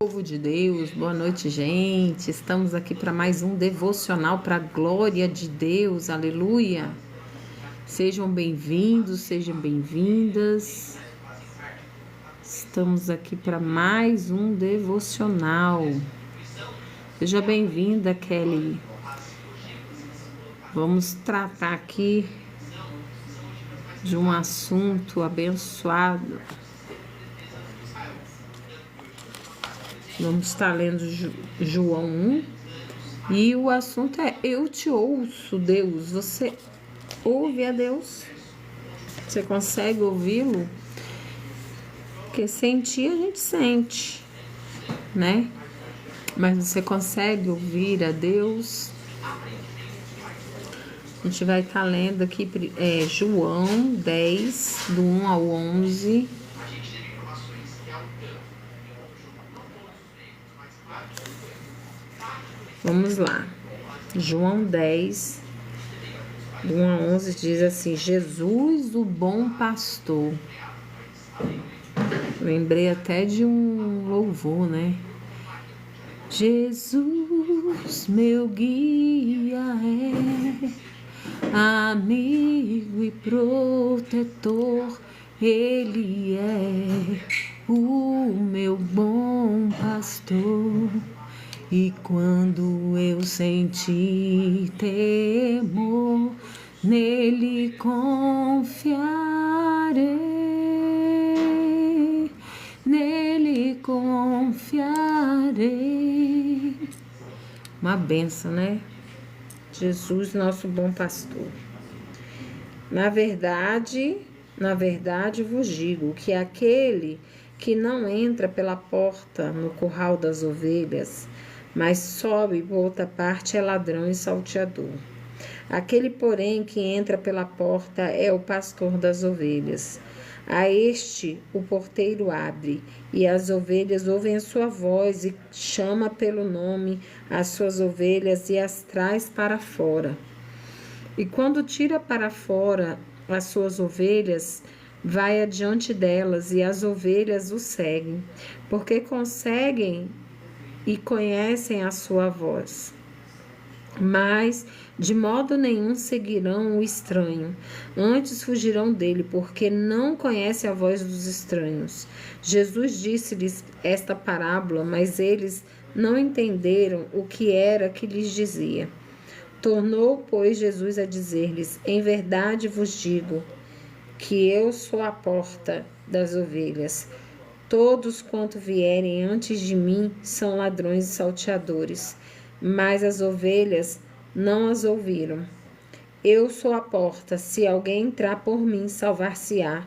Povo de Deus, boa noite, gente. Estamos aqui para mais um devocional para a glória de Deus, aleluia. Sejam bem-vindos, sejam bem-vindas. Estamos aqui para mais um devocional. Seja bem-vinda, Kelly. Vamos tratar aqui de um assunto abençoado. Vamos estar lendo João 1 e o assunto é: eu te ouço, Deus. Você ouve a Deus? Você consegue ouvi-lo? Porque sentir a gente sente, né? Mas você consegue ouvir a Deus? A gente vai estar lendo aqui João 10, do 1 ao 11. Vamos lá. João 10, do 1 a 11 diz assim: Jesus, o bom pastor. Lembrei até de um louvor, né? Jesus, meu guia é, amigo e protetor, Ele é o meu bom pastor. E quando eu senti temor, nele confiarei, nele confiarei. Uma benção, né? Jesus, nosso bom pastor. Na verdade vos digo que aquele que não entra pela porta no curral das ovelhas, mas sobe por outra parte, é ladrão e salteador. Aquele, porém, que entra pela porta é o pastor das ovelhas. A este o porteiro abre, e as ovelhas ouvem a sua voz, e chama pelo nome as suas ovelhas e as traz para fora. E quando tira para fora as suas ovelhas, vai adiante delas, e as ovelhas o seguem, porque conseguem e conhecem a sua voz. Mas de modo nenhum seguirão o estranho, antes fugirão dele, porque não conhece a voz dos estranhos. Jesus disse-lhes esta parábola, mas eles não entenderam o que era que lhes dizia. Tornou, pois, Jesus a dizer-lhes: em verdade vos digo que eu sou a porta das ovelhas. Todos quanto vierem antes de mim são ladrões e salteadores, mas as ovelhas não as ouviram. Eu sou a porta, se alguém entrar por mim, salvar-se-á,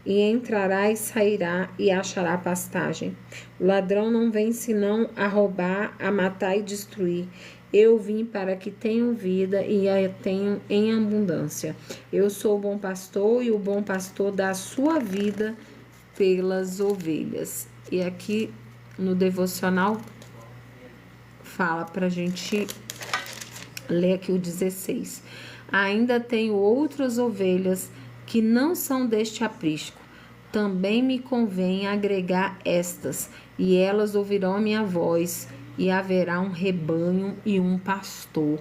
e entrará e sairá e achará pastagem. O ladrão não vem senão a roubar, a matar e destruir. Eu vim para que tenham vida e a tenham em abundância. Eu sou o bom pastor, e o bom pastor dá a sua vida pelas ovelhas. E aqui no devocional fala pra gente ler aqui o 16. Ainda tenho outras ovelhas que não são deste aprisco. Também me convém agregar estas, e elas ouvirão a minha voz, e haverá um rebanho e um pastor.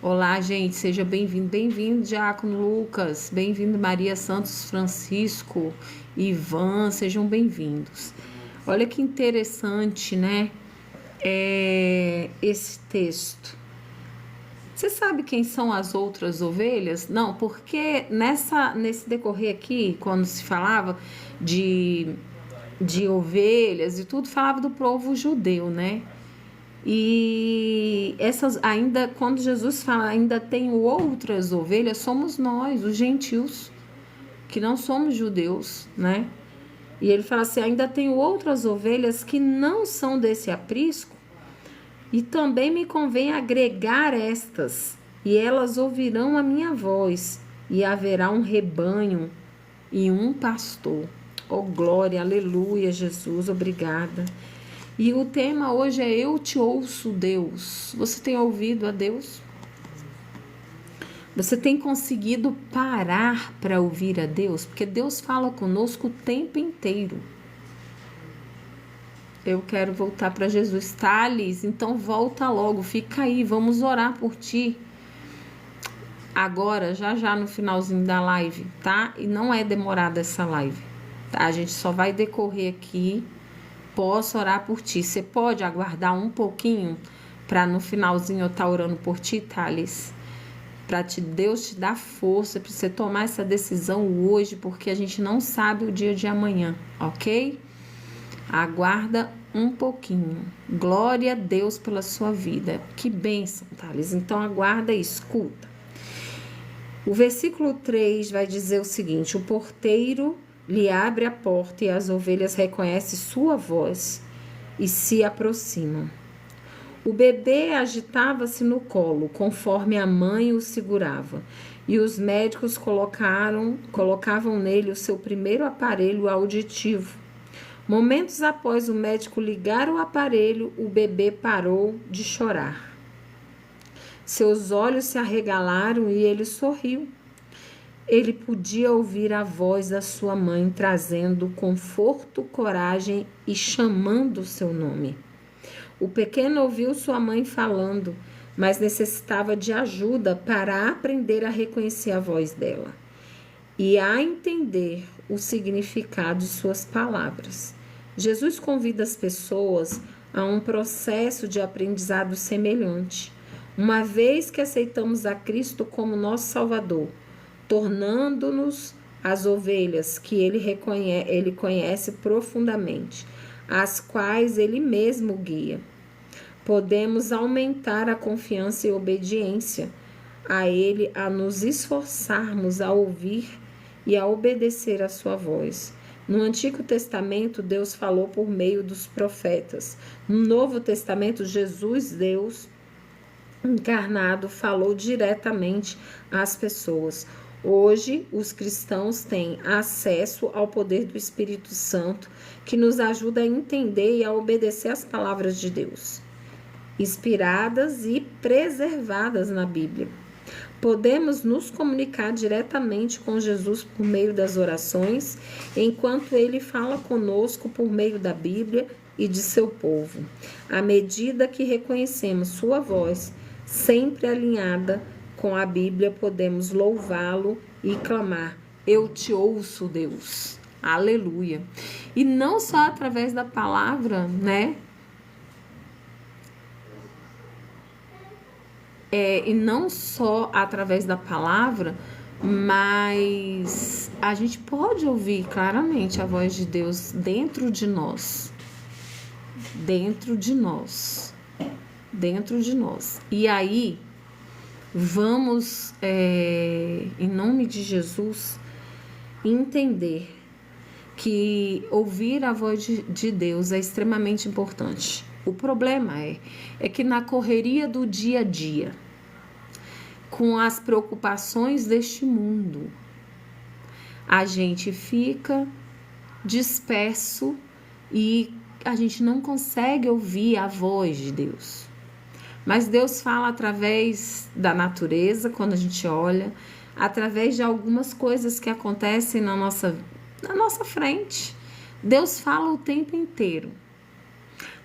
Olá, gente, seja bem-vindo. Bem-vindo, Diácono Lucas. Bem-vindo, Maria Santos Francisco, Ivan, sejam bem-vindos. Olha que interessante, né? Esse texto. Você sabe quem são as outras ovelhas? Não, porque nesse decorrer aqui, quando se falava de ovelhas e tudo, falava do povo judeu, né? E essas ainda, quando Jesus fala, ainda tenho outras ovelhas, somos nós, os gentios, que não somos judeus, né? E ele fala assim: ainda tenho outras ovelhas que não são desse aprisco, e também me convém agregar estas, e elas ouvirão a minha voz, e haverá um rebanho e um pastor. Oh, glória, aleluia, Jesus, obrigada. E o tema hoje é: eu te ouço, Deus. Você tem ouvido a Deus? Você tem conseguido parar para ouvir a Deus? Porque Deus fala conosco o tempo inteiro. Eu quero voltar para Jesus. Thales, então volta logo, fica aí, vamos orar por ti. Agora, já no finalzinho da live, tá? E não é demorada essa live, tá? A gente só vai decorrer aqui. Posso orar por ti. Você pode aguardar um pouquinho para no finalzinho eu estar orando por ti, Thales? Para Deus te dar força para você tomar essa decisão hoje, porque a gente não sabe o dia de amanhã, ok? Aguarda um pouquinho. Glória a Deus pela sua vida. Que bênção, Thales. Então aguarda e escuta. O versículo 3 vai dizer o seguinte: o porteiro lhe abre a porta e as ovelhas reconhecem sua voz e se aproximam. O bebê agitava-se no colo, conforme a mãe o segurava, e os médicos colocavam nele o seu primeiro aparelho auditivo. Momentos após o médico ligar o aparelho, o bebê parou de chorar. Seus olhos se arregalaram e ele sorriu. Ele podia ouvir a voz da sua mãe trazendo conforto, coragem e chamando o seu nome. O pequeno ouviu sua mãe falando, mas necessitava de ajuda para aprender a reconhecer a voz dela e a entender o significado de suas palavras. Jesus convida as pessoas a um processo de aprendizado semelhante, uma vez que aceitamos a Cristo como nosso Salvador, tornando-nos as ovelhas que ele conhece profundamente, as quais ele mesmo guia. Podemos aumentar a confiança e obediência a ele, a nos esforçarmos a ouvir e a obedecer a sua voz. No Antigo Testamento, Deus falou por meio dos profetas. No Novo Testamento, Jesus, Deus encarnado, falou diretamente às pessoas. Hoje, os cristãos têm acesso ao poder do Espírito Santo, que nos ajuda a entender e a obedecer às palavras de Deus, inspiradas e preservadas na Bíblia. Podemos nos comunicar diretamente com Jesus por meio das orações, enquanto ele fala conosco por meio da Bíblia e de seu povo. À medida que reconhecemos sua voz, sempre alinhada com a Bíblia, podemos louvá-lo e clamar: eu te ouço, Deus. Aleluia. E não só através da palavra, né? E não só através da palavra, mas a gente pode ouvir claramente a voz de Deus dentro de nós. Dentro de nós. Dentro de nós. E aí, vamos, em nome de Jesus, entender que ouvir a voz de Deus é extremamente importante. O problema é que na correria do dia a dia, com as preocupações deste mundo, a gente fica disperso e a gente não consegue ouvir a voz de Deus. Mas Deus fala através da natureza, quando a gente olha, através de algumas coisas que acontecem na nossa frente. Deus fala o tempo inteiro.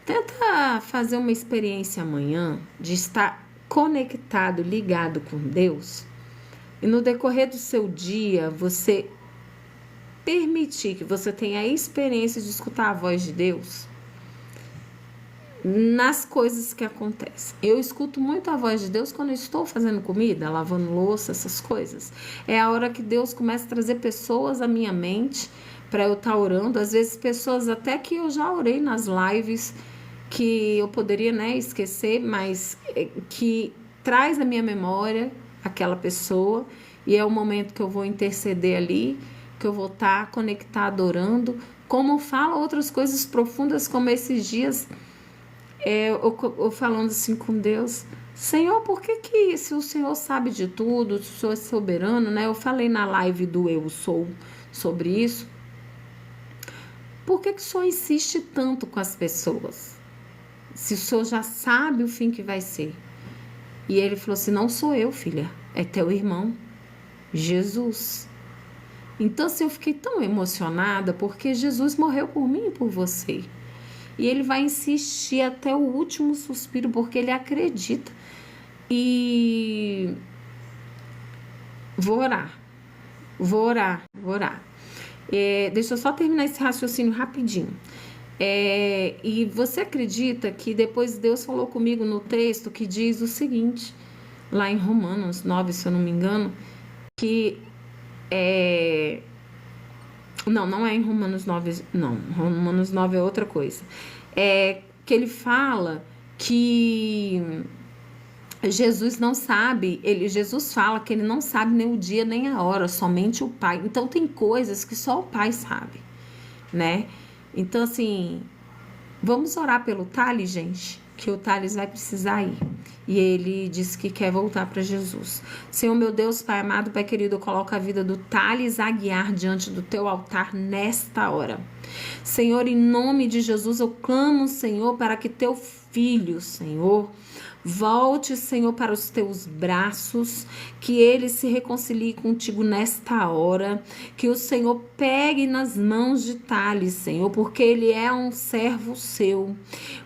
Tenta fazer uma experiência amanhã de estar conectado, ligado com Deus, e no decorrer do seu dia você permitir que você tenha a experiência de escutar a voz de Deus nas coisas que acontecem. Eu escuto muito a voz de Deus quando eu estou fazendo comida, lavando louça, essas coisas. É a hora que Deus começa a trazer pessoas à minha mente para eu estar orando. Às vezes pessoas até que eu já orei nas lives, que eu poderia, esquecer, mas que traz à minha memória aquela pessoa, e é o momento que eu vou interceder ali, que eu vou estar conectada orando, como fala outras coisas profundas, como esses dias, eu falando assim com Deus: Senhor, por que se o Senhor sabe de tudo, o Senhor é soberano, né? Eu falei na live do Eu Sou sobre isso. Por que o Senhor insiste tanto com as pessoas? Se o Senhor já sabe o fim que vai ser. E ele falou assim: não sou eu, filha, é teu irmão, Jesus. Então, assim, eu fiquei tão emocionada, porque Jesus morreu por mim e por você. E ele vai insistir até o último suspiro, porque ele acredita. E vou orar. Deixa eu só terminar esse raciocínio rapidinho. E você acredita que depois Deus falou comigo no texto que diz o seguinte, lá em Romanos 9, se eu não me engano, que não é em Romanos 9, não, Romanos 9 é outra coisa, que ele fala que Jesus não sabe, Jesus fala que ele não sabe nem o dia nem a hora, somente o Pai. Então tem coisas que só o Pai sabe, né? Então assim, vamos orar pelo Thales, gente, que o Thales vai precisar ir. E ele disse que quer voltar para Jesus. Senhor, meu Deus, Pai amado, Pai querido, eu coloco a vida do Thales Aguiar diante do teu altar nesta hora. Senhor, em nome de Jesus, eu clamo, Senhor, para que teu filho, Senhor, volte, Senhor, para os teus braços, que ele se reconcilie contigo nesta hora, que o Senhor pegue nas mãos de Thales, Senhor, porque ele é um servo seu,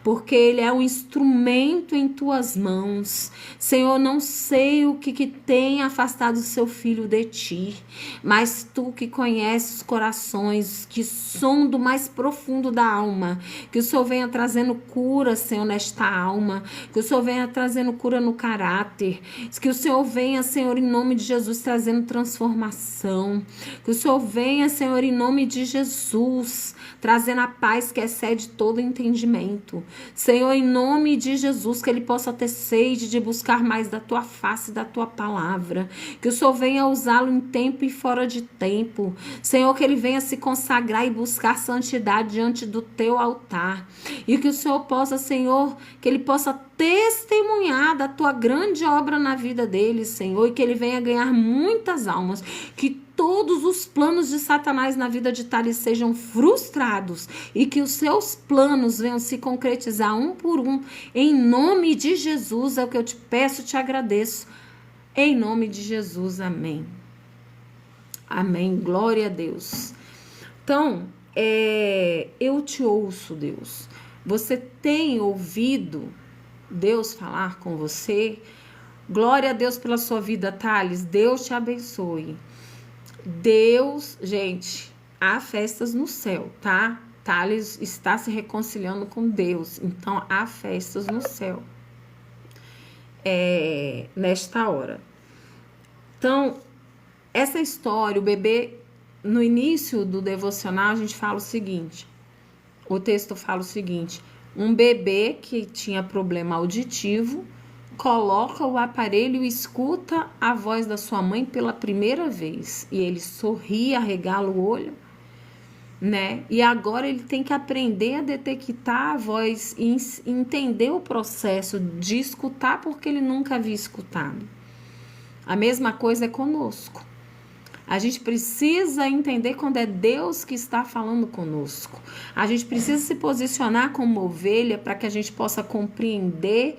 porque ele é um instrumento em tuas mãos. Senhor, não sei o que tem afastado o seu filho de ti, mas tu que conheces os corações, que som do mais profundo da alma, que o Senhor venha trazendo cura, Senhor, nesta alma, que o Senhor venha trazendo cura no caráter, que o Senhor venha, Senhor, em nome de Jesus, trazendo transformação, que o Senhor venha, Senhor, em nome de Jesus, trazendo a paz que excede todo entendimento. Senhor, em nome de Jesus, que ele possa ter sede de buscar mais da tua face, da tua palavra, que o Senhor venha usá-lo em tempo e fora de tempo. Senhor, que ele venha se consagrar e buscar santidade diante do teu altar, e que o Senhor possa, Senhor, que ele possa testemunhar da tua grande obra na vida dele, Senhor, e que ele venha ganhar muitas almas, que todos os planos de Satanás na vida de Thales sejam frustrados e que os seus planos venham se concretizar um por um, em nome de Jesus, é o que eu te peço, te agradeço, em nome de Jesus, amém. Amém, glória a Deus. Então, eu te ouço, Deus. Você tem ouvido Deus falar com você? Glória a Deus pela sua vida, Thales. Deus te abençoe. Deus, gente, há festas no céu, tá? Thales está se reconciliando com Deus, então há festas no céu nesta hora. Então, essa história, o bebê, no início do devocional, a gente fala o seguinte, o texto fala o seguinte, um bebê que tinha problema auditivo, coloca o aparelho e escuta a voz da sua mãe pela primeira vez. E ele sorri, arregala o olho, né? E agora ele tem que aprender a detectar a voz e entender o processo de escutar porque ele nunca havia escutado. A mesma coisa é conosco. A gente precisa entender quando é Deus que está falando conosco. A gente precisa se posicionar como ovelha para que a gente possa compreender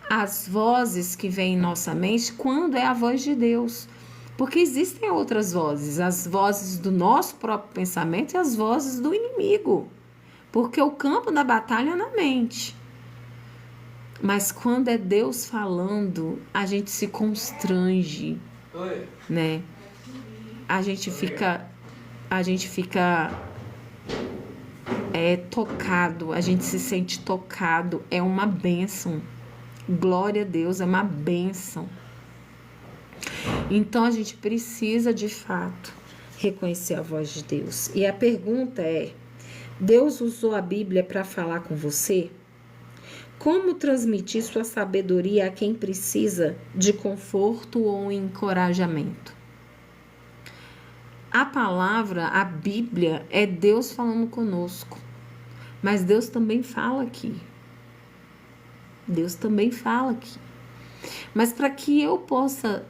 as vozes que vêm em nossa mente quando é a voz de Deus. Porque existem outras vozes, as vozes do nosso próprio pensamento e as vozes do inimigo. Porque o campo da batalha é na mente. Mas quando é Deus falando, a gente se constrange, né? A gente fica tocado, a gente se sente tocado, é uma bênção. Glória a Deus, é uma bênção. Então a gente precisa de fato reconhecer a voz de Deus. E a pergunta é: Deus usou a Bíblia para falar com você? Como transmitir sua sabedoria a quem precisa de conforto ou encorajamento? A palavra, a Bíblia, é Deus falando conosco. Mas Deus também fala aqui. Deus também fala aqui. Mas para que eu possa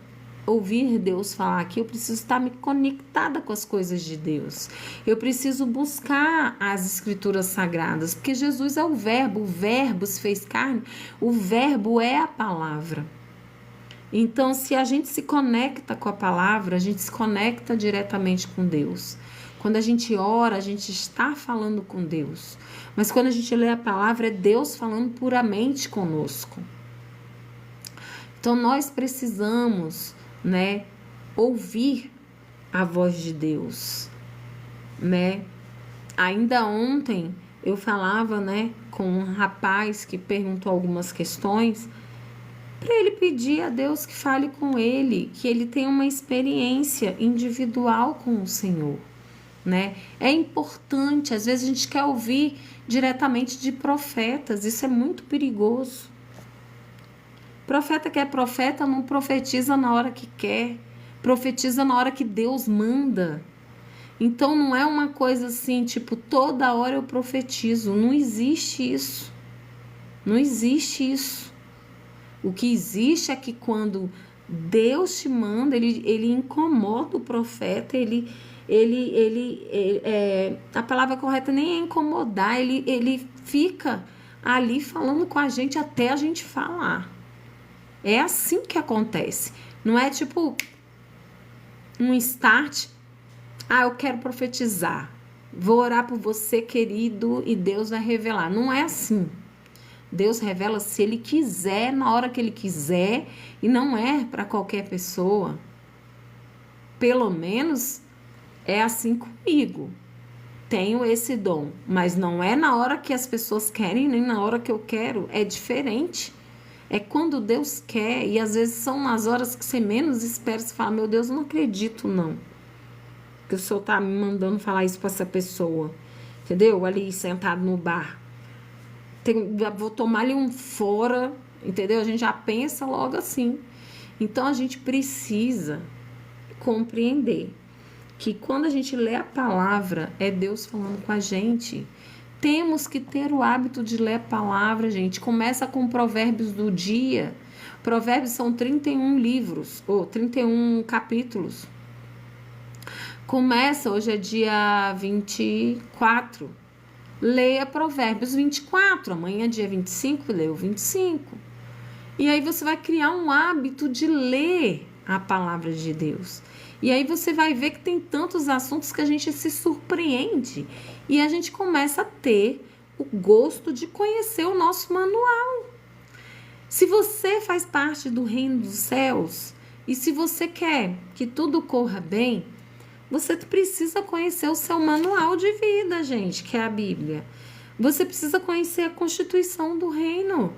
ouvir Deus falar aqui, eu preciso estar me conectada com as coisas de Deus. Eu preciso buscar as escrituras sagradas, porque Jesus é o Verbo se fez carne, o Verbo é a palavra. Então, se a gente se conecta com a palavra, a gente se conecta diretamente com Deus. Quando a gente ora, a gente está falando com Deus. Mas quando a gente lê a palavra, é Deus falando puramente conosco. Então, nós precisamos, né, ouvir a voz de Deus, né? Ainda ontem eu falava, né, com um rapaz que perguntou algumas questões, para ele pedir a Deus que fale com ele, que ele tenha uma experiência individual com o Senhor, né? É importante, às vezes a gente quer ouvir diretamente de profetas, isso é muito perigoso. Profeta que é profeta não profetiza na hora que quer, profetiza na hora que Deus manda. Então não é uma coisa assim, tipo, toda hora eu profetizo. Não existe isso. Não existe isso. O que existe é que quando Deus te manda, ele incomoda o profeta, a palavra correta nem é incomodar, ele fica ali falando com a gente até a gente falar. É assim que acontece. Não é tipo um start. Eu quero profetizar. Vou orar por você, querido, e Deus vai revelar. Não é assim. Deus revela se Ele quiser, na hora que Ele quiser, e não é para qualquer pessoa. Pelo menos é assim comigo. Tenho esse dom, mas não é na hora que as pessoas querem, nem na hora que eu quero. É diferente. É quando Deus quer, e às vezes são nas horas que você menos espera, você fala, meu Deus, não acredito não, que o Senhor tá me mandando falar isso para essa pessoa, entendeu? Ali sentado no bar, vou tomar ali um fora, entendeu? A gente já pensa logo assim. Então a gente precisa compreender que quando a gente lê a palavra, é Deus falando com a gente. Temos que ter o hábito de ler a palavra, gente. Começa com Provérbios do dia. Provérbios são 31 livros, ou 31 capítulos. Começa, hoje é dia 24. Leia Provérbios 24. Amanhã é dia 25, leia o 25. E aí você vai criar um hábito de ler a palavra de Deus. E aí você vai ver que tem tantos assuntos que a gente se surpreende. E a gente começa a ter o gosto de conhecer o nosso manual. Se você faz parte do reino dos céus e se você quer que tudo corra bem, você precisa conhecer o seu manual de vida, gente, que é a Bíblia. Você precisa conhecer a Constituição do reino,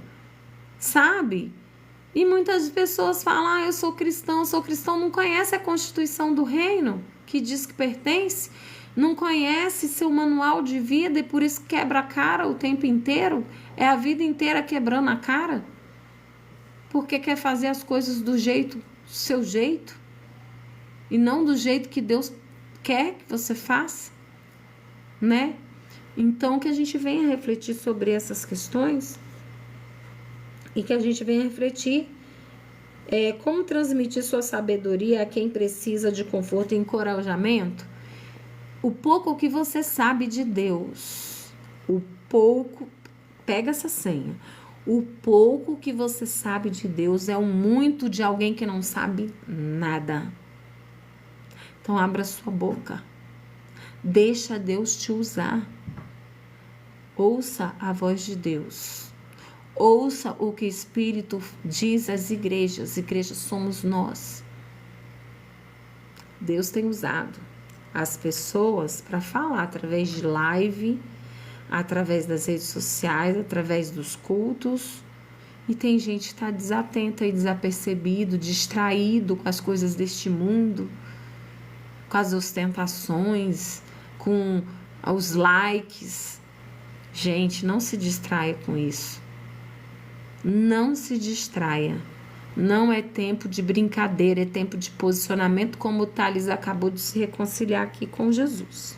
sabe? E muitas pessoas falam, eu sou cristão, não conhece a Constituição do reino, que diz que pertence, não conhece seu manual de vida e por isso quebra a cara o tempo inteiro, é a vida inteira quebrando a cara, porque quer fazer as coisas do seu jeito, e não do jeito que Deus quer que você faça, né? Então, que a gente venha refletir sobre essas questões e que a gente venha refletir como transmitir sua sabedoria a quem precisa de conforto e encorajamento. O pouco que você sabe de Deus, pega essa senha, o pouco que você sabe de Deus é o muito de alguém que não sabe nada. Então, abra sua boca. Deixa Deus te usar. Ouça a voz de Deus. Ouça o que o Espírito diz às igrejas. Igrejas somos nós. Deus tem usado as pessoas para falar através de live, através das redes sociais, através dos cultos. E tem gente que está desatenta e desapercebido, distraído com as coisas deste mundo, com as ostentações, com os likes. Gente, não se distraia com isso. Não se distraia. Não é tempo de brincadeira, é tempo de posicionamento, como o Thales acabou de se reconciliar aqui com Jesus.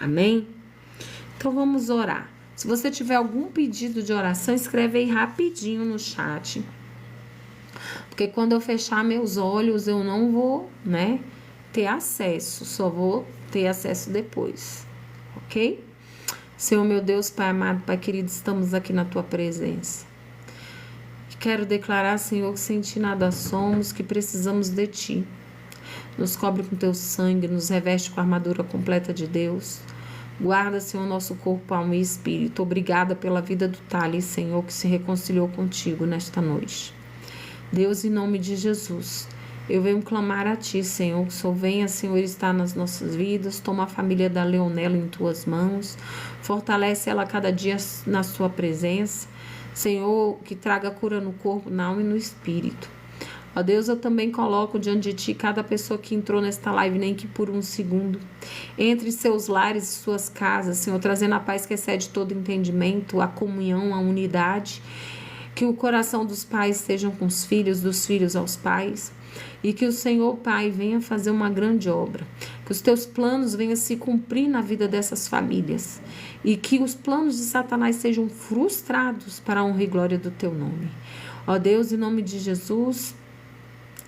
Amém? Então vamos orar. Se você tiver algum pedido de oração, escreve aí rapidinho no chat. Porque quando eu fechar meus olhos, eu não vou, ter acesso. Só vou ter acesso depois. Ok? Senhor, meu Deus, Pai amado, Pai querido, estamos aqui na Tua presença. Quero declarar, Senhor, que sem Ti nada somos, que precisamos de Ti. Nos cobre com teu sangue, nos reveste com a armadura completa de Deus. Guarda, Senhor, nosso corpo, alma e espírito. Obrigada pela vida do Thales, Senhor, que se reconciliou contigo nesta noite. Deus, em nome de Jesus, eu venho clamar a Ti, Senhor, que o Senhor venha, Senhor, estar nas nossas vidas. Toma a família da Leonela em Tuas mãos. Fortalece ela cada dia na Sua presença. Senhor, que traga cura no corpo, na alma e no espírito. Ó Deus, eu também coloco diante de Ti cada pessoa que entrou nesta live, nem que por um segundo. Entre seus lares e suas casas, Senhor, trazendo a paz que excede todo entendimento, a comunhão, a unidade. Que o coração dos pais estejam com os filhos, dos filhos aos pais. E que o Senhor, Pai, venha fazer uma grande obra. Que os Teus planos venham se cumprir na vida dessas famílias. E que os planos de Satanás sejam frustrados para a honra e glória do Teu nome. Ó Deus, em nome de Jesus,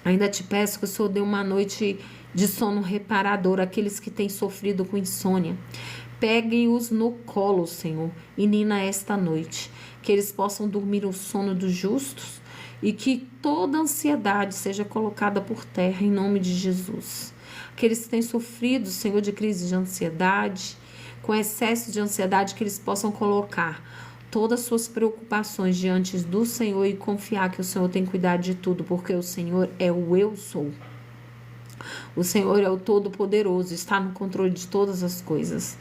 ainda te peço que o Senhor dê uma noite de sono reparador àqueles que têm sofrido com insônia. Pegue-os no colo, Senhor, e nina esta noite. Que eles possam dormir o sono dos justos e que toda ansiedade seja colocada por terra em nome de Jesus. Aqueles que têm sofrido, Senhor, de crise de ansiedade, com excesso de ansiedade, que eles possam colocar todas as suas preocupações diante do Senhor e confiar que o Senhor tem cuidado de tudo, porque o Senhor é o eu sou. O Senhor é o Todo-Poderoso, está no controle de todas as coisas.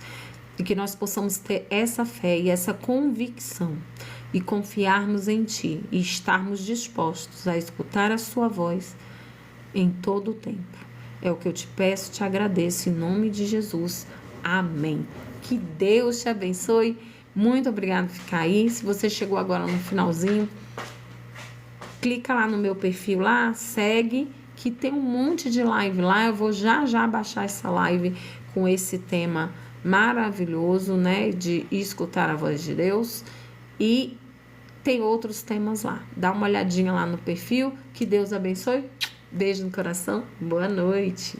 E que nós possamos ter essa fé e essa convicção e confiarmos em Ti e estarmos dispostos a escutar a Sua voz em todo o tempo. É o que eu te peço, te agradeço em nome de Jesus. Amém. Que Deus te abençoe. Muito obrigada por ficar aí. Se você chegou agora no finalzinho, clica lá no meu perfil lá, segue, que tem um monte de live lá. Eu vou já baixar essa live com esse tema maravilhoso, né, de escutar a voz de Deus, e tem outros temas lá. Dá uma olhadinha lá no perfil. Que Deus abençoe. Beijo no coração. Boa noite.